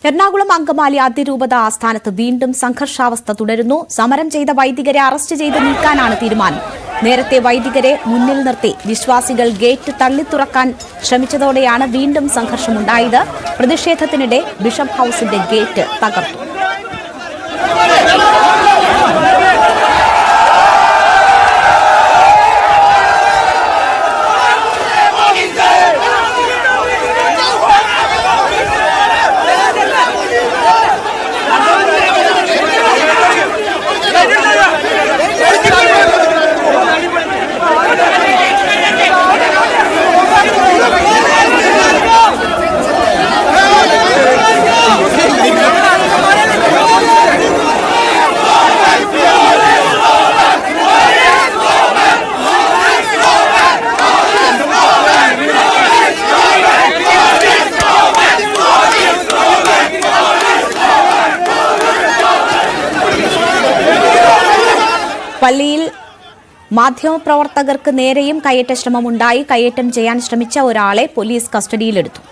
എറണാകുളം അങ്കമാലി അതിരൂപത ആസ്ഥാനത്ത് വീണ്ടും സംഘർഷാവസ്ഥ തുടരുന്നു. സമരം ചെയ്ത വൈദികരെ അറസ്റ്റ് ചെയ്ത് നീക്കാനാണ് തീരുമാനം. നേരത്തെ വൈദികരെ മുന്നിൽ നിർത്തി വിശ്വാസികൾ ഗേറ്റ് തള്ളിത്തുറക്കാൻ ശ്രമിച്ചതോടെയാണ് വീണ്ടും സംഘർഷമുണ്ടായത്. പ്രതിഷേധത്തിനിടെ ബിഷപ്പ് ഹൌസിന്റെ ഗേറ്റ് തകർത്തു. പള്ളിയിൽ മാധ്യമപ്രവർത്തകർക്ക് നേരെയും കയ്യേറ്റ ശ്രമമുണ്ടായി. കയ്യേറ്റം ചെയ്യാൻ ശ്രമിച്ച ഒരാളെ പോലീസ് കസ്റ്റഡിയിലെടുത്തു.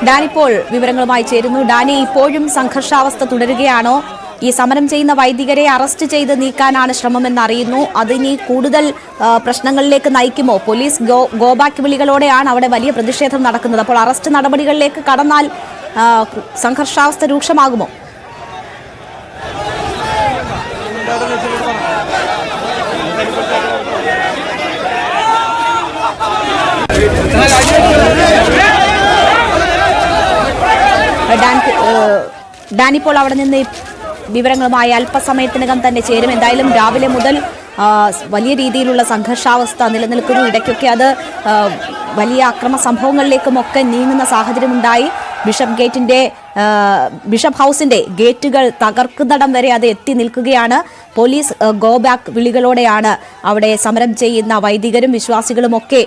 ഡാനി ഇപ്പോൾ വിവരങ്ങളുമായി ചേരുന്നു. ഡാനി, ഇപ്പോഴും സംഘർഷാവസ്ഥ തുടരുകയാണോ? ഈ സമരം ചെയ്യുന്ന വൈദികരെ അറസ്റ്റ് ചെയ്ത് നീക്കാനാണ് ശ്രമമെന്നറിയുന്നു. അതിനി കൂടുതൽ പ്രശ്നങ്ങളിലേക്ക് നയിക്കുമോ? പോലീസ് ഗോബാക്ക് വിളികളോടെയാണ് അവിടെ വലിയ പ്രതിഷേധം നടക്കുന്നത്. അപ്പോൾ അറസ്റ്റ് നടപടികളിലേക്ക് കടന്നാൽ സംഘർഷാവസ്ഥ രൂക്ഷമാകുമോ? ഡാനിപ്പോൾ അവിടെ നിന്ന് വിവരങ്ങളുമായി അല്പസമയത്തിനകം തന്നെ ചേരും. എന്തായാലും രാവിലെ മുതൽ വലിയ രീതിയിലുള്ള സംഘർഷാവസ്ഥ നിലനിൽക്കുന്നു. ഇടയ്ക്കൊക്കെ അത് വലിയ അക്രമ സംഭവങ്ങളിലേക്കുമൊക്കെ നീങ്ങുന്ന സാഹചര്യമുണ്ടായി. ബിഷപ്പ് ഹൌസിന്റെ ഗേറ്റുകൾ തകർക്കുന്നിടം വരെ അത് എത്തി നിൽക്കുകയാണ്. പോലീസ് ഗോ ബാക്ക് വിളികളോടെയാണ് അവിടെ സമരം ചെയ്യുന്ന വൈദികരും വിശ്വാസികളുമൊക്കെ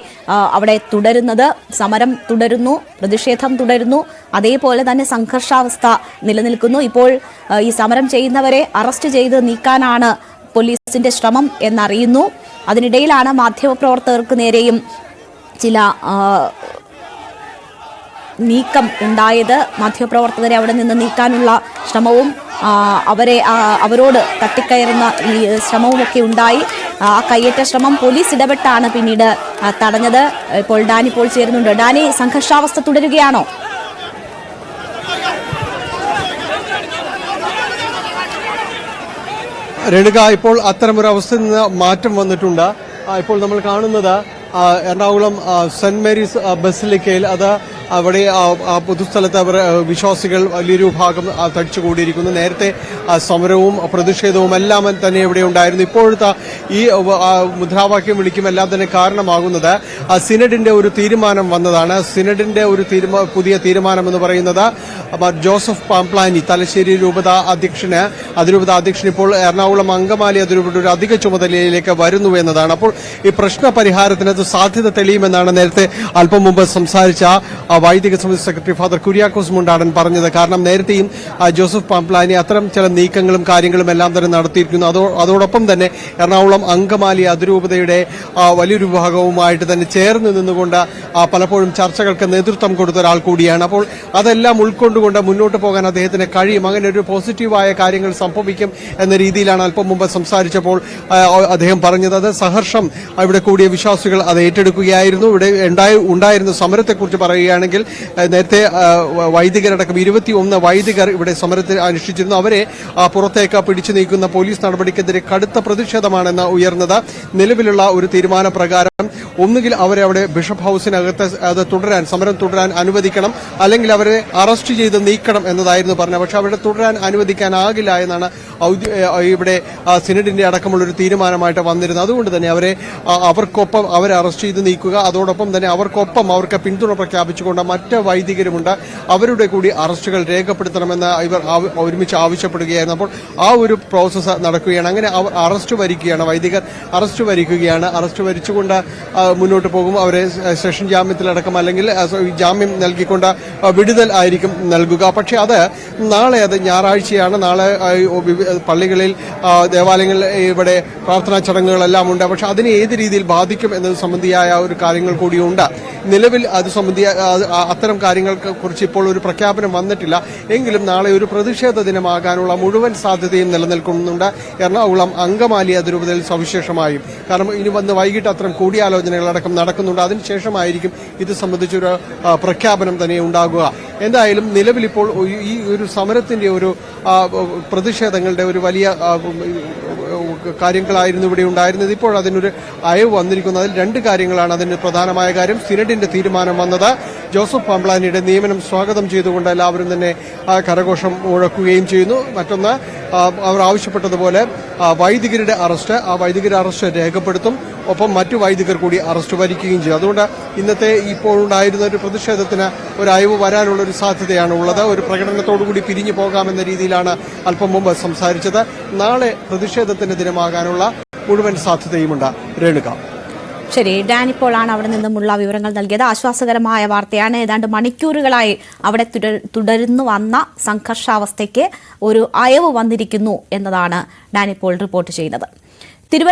അവിടെ തുടരുന്നത്. സമരം തുടരുന്നു, പ്രതിഷേധം തുടരുന്നു, അതേപോലെ തന്നെ സംഘർഷാവസ്ഥ നിലനിൽക്കുന്നു. ഇപ്പോൾ ഈ സമരം ചെയ്യുന്നവരെ അറസ്റ്റ് ചെയ്ത് നീക്കാനാണ് പോലീസിന്റെ ശ്രമം എന്നറിയുന്നു. അതിനിടയിലാണ് മാധ്യമപ്രവർത്തകർക്ക് നേരെയും ചില നീക്കം ഉണ്ടായത്. മാധ്യമപ്രവർത്തകരെ അവിടെ നിന്ന് നീക്കാനുള്ള ശ്രമവും അവരോട് തട്ടിക്കയറുന്ന ശ്രമവുമൊക്കെ ഉണ്ടായി. ആ കയ്യേറ്റ ശ്രമം പോലീസ് ഇടപെട്ടാണ് പിന്നീട് തടഞ്ഞത്. ഇപ്പോൾ ഡാനി ഇപ്പോൾ ചേരുന്നുണ്ട്. ഡാനി, സംഘർഷാവസ്ഥ തുടരുകയാണോ? രേണുക, ഇപ്പോൾ അത്തരമൊരു അവസ്ഥയിൽ നിന്ന് മാറ്റം വന്നിട്ടുണ്ട്. ഇപ്പോൾ നമ്മൾ കാണുന്നത് എറണാകുളം സെന്റ് മേരീസ് ബസിലിക്കയിൽ അത് അവിടെ പൊതുസ്ഥലത്ത് അവർ വിശ്വാസികൾ വലിയൊരു ഭാഗം തടിച്ചുകൂടിയിരിക്കുന്നു. നേരത്തെ സമരവും പ്രതിഷേധവും എല്ലാം തന്നെ ഇവിടെ ഉണ്ടായിരുന്നു. ഇപ്പോഴത്തെ ഈ മുദ്രാവാക്യം വിളിക്കും എല്ലാം തന്നെ കാരണമാകുന്നത് സിനഡിന്റെ ഒരു തീരുമാനം വന്നതാണ്. സിനഡിന്റെ ഒരു പുതിയ തീരുമാനം എന്ന് പറയുന്നത് ജോസഫ് പാംപ്ലാനി തലശ്ശേരി അതിരൂപത അധ്യക്ഷൻ ഇപ്പോൾ എറണാകുളം അങ്കമാലി അതിരൂപത ഒരു അധിക ചുമതലയിലേക്ക് വരുന്നു എന്നതാണ്. അപ്പോൾ ഈ പ്രശ്ന പരിഹാരത്തിന് സാധ്യത തെളിയുമെന്നാണ് നേരത്തെ അല്പം മുമ്പ് സംസാരിച്ച വൈദിക സമിതി സെക്രട്ടറി ഫാദർ കുര്യാക്കോസ് മുണ്ടാടൻ പറഞ്ഞത്. കാരണം നേരത്തെയും ജോസഫ് പാംപ്ലാനി അത്തരം ചില നീക്കങ്ങളും കാര്യങ്ങളും എല്ലാം തന്നെ നടത്തിയിരിക്കുന്നു. അതോടൊപ്പം തന്നെ എറണാകുളം അങ്കമാലി അതിരൂപതയുടെ വലിയൊരു വിഭാഗവുമായിട്ട് തന്നെ ചേർന്ന് നിന്നുകൊണ്ട് പലപ്പോഴും ചർച്ചകൾക്ക് നേതൃത്വം കൊടുത്ത ഒരാൾ കൂടിയാണ്. അപ്പോൾ അതെല്ലാം ഉൾക്കൊണ്ടുകൊണ്ട് മുന്നോട്ട് പോകാൻ അദ്ദേഹത്തിന് കഴിയും. അങ്ങനെ ഒരു പോസിറ്റീവായ കാര്യങ്ങൾ സംഭവിക്കും എന്ന രീതിയിലാണ് അല്പം മുമ്പ് സംസാരിച്ചപ്പോൾ അദ്ദേഹം പറഞ്ഞത്. അത് സഹർഷം ഇവിടെ കൂടിയ വിശ്വാസികൾ അത് ഏറ്റെടുക്കുകയായിരുന്നു. ഇവിടെ ഉണ്ടായിരുന്ന സമരത്തെക്കുറിച്ച് പറയുകയാണെങ്കിൽ നോക്കുകയാണെങ്കിൽ നേരത്തെ വൈദികരടക്കം 21 വൈദികർ ഇവിടെ സമരത്തിൽ അനുഷ്ഠിച്ചിരുന്നു. അവരെ പുറത്തേക്ക് പിടിച്ചു നീക്കുന്ന പോലീസ് നടപടിക്കെതിരെ കടുത്ത പ്രതിഷേധമാണെന്ന് ഉയർന്നത്. നിലവിലുള്ള ഒരു തീരുമാനപ്രകാരം ഒന്നുകിൽ അവരെ അവിടെ ബിഷപ്പ് ഹൌസിനകത്ത് അത് സമരം തുടരാൻ അനുവദിക്കണം, അല്ലെങ്കിൽ അവരെ അറസ്റ്റ് ചെയ്ത് നീക്കണം എന്നതായിരുന്നു പറഞ്ഞത്. പക്ഷെ അവിടെ തുടരാൻ അനുവദിക്കാനാകില്ല എന്നാണ് ഇവിടെ സിനഡിന്റെ അടക്കമുള്ള ഒരു തീരുമാനമായിട്ട് വന്നിരുന്നത്. അതുകൊണ്ട് തന്നെ അവർക്കൊപ്പം അവരെ അറസ്റ്റ് ചെയ്ത് നീക്കുക, അതോടൊപ്പം തന്നെ അവർക്ക് പിന്തുണ പ്രഖ്യാപിച്ചുകൊണ്ട് മറ്റ് വൈദികരുമുണ്ട്, അവരുടെ കൂടി അറസ്റ്റുകൾ രേഖപ്പെടുത്തണമെന്ന് ഇവർ ഒരുമിച്ച് ആവശ്യപ്പെടുകയായിരുന്നു. അപ്പോൾ ആ ഒരു പ്രോസസ്സ് നടക്കുകയാണ്. അങ്ങനെ അറസ്റ്റ് വരിക്കുകയാണ്, വൈദികർ അറസ്റ്റ് വരിക്കുകയാണ്. അറസ്റ്റ് വരിച്ചുകൊണ്ട് മുന്നോട്ട് പോകും. അവരെ സെഷൻ ജാമ്യത്തിലടക്കം അല്ലെങ്കിൽ ജാമ്യം നൽകിക്കൊണ്ട് വിടുതൽ ആയിരിക്കും നൽകുക. പക്ഷെ നാളെ ഞായറാഴ്ചയാണ്. നാളെ പള്ളികളിൽ ദേവാലയങ്ങളിൽ ഇവിടെ പ്രാർത്ഥനാ ചടങ്ങുകളെല്ലാം ഉണ്ട്. പക്ഷെ അതിനെ ഏത് രീതിയിൽ ബാധിക്കും എന്നത് സംബന്ധിയായ ഒരു കാര്യങ്ങൾ കൂടിയുണ്ട്. നിലവിൽ അത് സംബന്ധിയ അത്തരം കാര്യങ്ങൾക്ക് കുറിച്ച് ഇപ്പോൾ ഒരു പ്രഖ്യാപനം വന്നിട്ടില്ല. എങ്കിലും നാളെ ഒരു പ്രതിഷേധ ദിനമാകാനുള്ള മുഴുവൻ സാധ്യതയും നിലനിൽക്കുന്നുണ്ട് എറണാകുളം അങ്കമാലി അതിരൂപതയിൽ സവിശേഷമായും. കാരണം ഇനി വൈകിട്ട് അത്തരം കൂടിയാലോചനകളടക്കം നടക്കുന്നുണ്ട്. അതിനുശേഷമായിരിക്കും ഇത് സംബന്ധിച്ചൊരു പ്രഖ്യാപനം തന്നെ ഉണ്ടാകുക. എന്തായാലും നിലവിലിപ്പോൾ ഈ ഒരു സമരത്തിന്റെ ഒരു പ്രതിഷേധങ്ങളുടെ ഒരു വലിയ കാര്യങ്ങളായിരുന്നു ഇവിടെ ഉണ്ടായിരുന്നത്. ഇപ്പോൾ അതിനൊരു അയവ് വന്നിരിക്കുന്നു. അതിൽ 2 കാര്യങ്ങളാണ് അതിന് പ്രധാനമായ കാര്യം. സിനഡിന്റെ തീരുമാനം വന്നത്, ജോസഫ് പാംപ്ലാനിയുടെ നിയമനം സ്വാഗതം ചെയ്തുകൊണ്ട് എല്ലാവരും തന്നെ കരഘോഷം മുഴക്കുകയും ചെയ്യുന്നു. മറ്റൊന്ന്, അവർ ആവശ്യപ്പെട്ടതുപോലെ വൈദികരുടെ അറസ്റ്റ് രേഖപ്പെടുത്തും. ഒപ്പം മറ്റു വൈദികർ കൂടി അറസ്റ്റ് വരിക്കുകയും ചെയ്യും. അതുകൊണ്ട് ഇന്നത്തെ ഇപ്പോൾ ഉണ്ടായിരുന്ന ഒരു പ്രതിഷേധത്തിന് ഒരു അയവ് വരാനുള്ള ഒരു സാധ്യതയാണ് ഉള്ളത്. ഒരു പ്രകടനത്തോടുകൂടി പിരിഞ്ഞു പോകാമെന്ന രീതിയിലാണ് അല്പം മുമ്പ് സംസാരിച്ചത്. നാളെ പ്രതിഷേധത്തിന്റെ ദിനമാകാനുള്ള മുഴുവൻ സാധ്യതയുമുണ്ട്. രേണുക. ശരി, ഡാനിപ്പോളാണ് അവിടെ നിന്നുമുള്ള വിവരങ്ങൾ നൽകിയത്. ആശ്വാസകരമായ വാർത്തയാണ്. ഏതാണ്ട് മണിക്കൂറുകളായി അവിടെ തുടർന്നു വന്ന സംഘർഷാവസ്ഥയ്ക്ക് ഒരു അയവ് വന്നിരിക്കുന്നു എന്നതാണ് ഡാനിപ്പോൾ റിപ്പോർട്ട് ചെയ്യുന്നത്.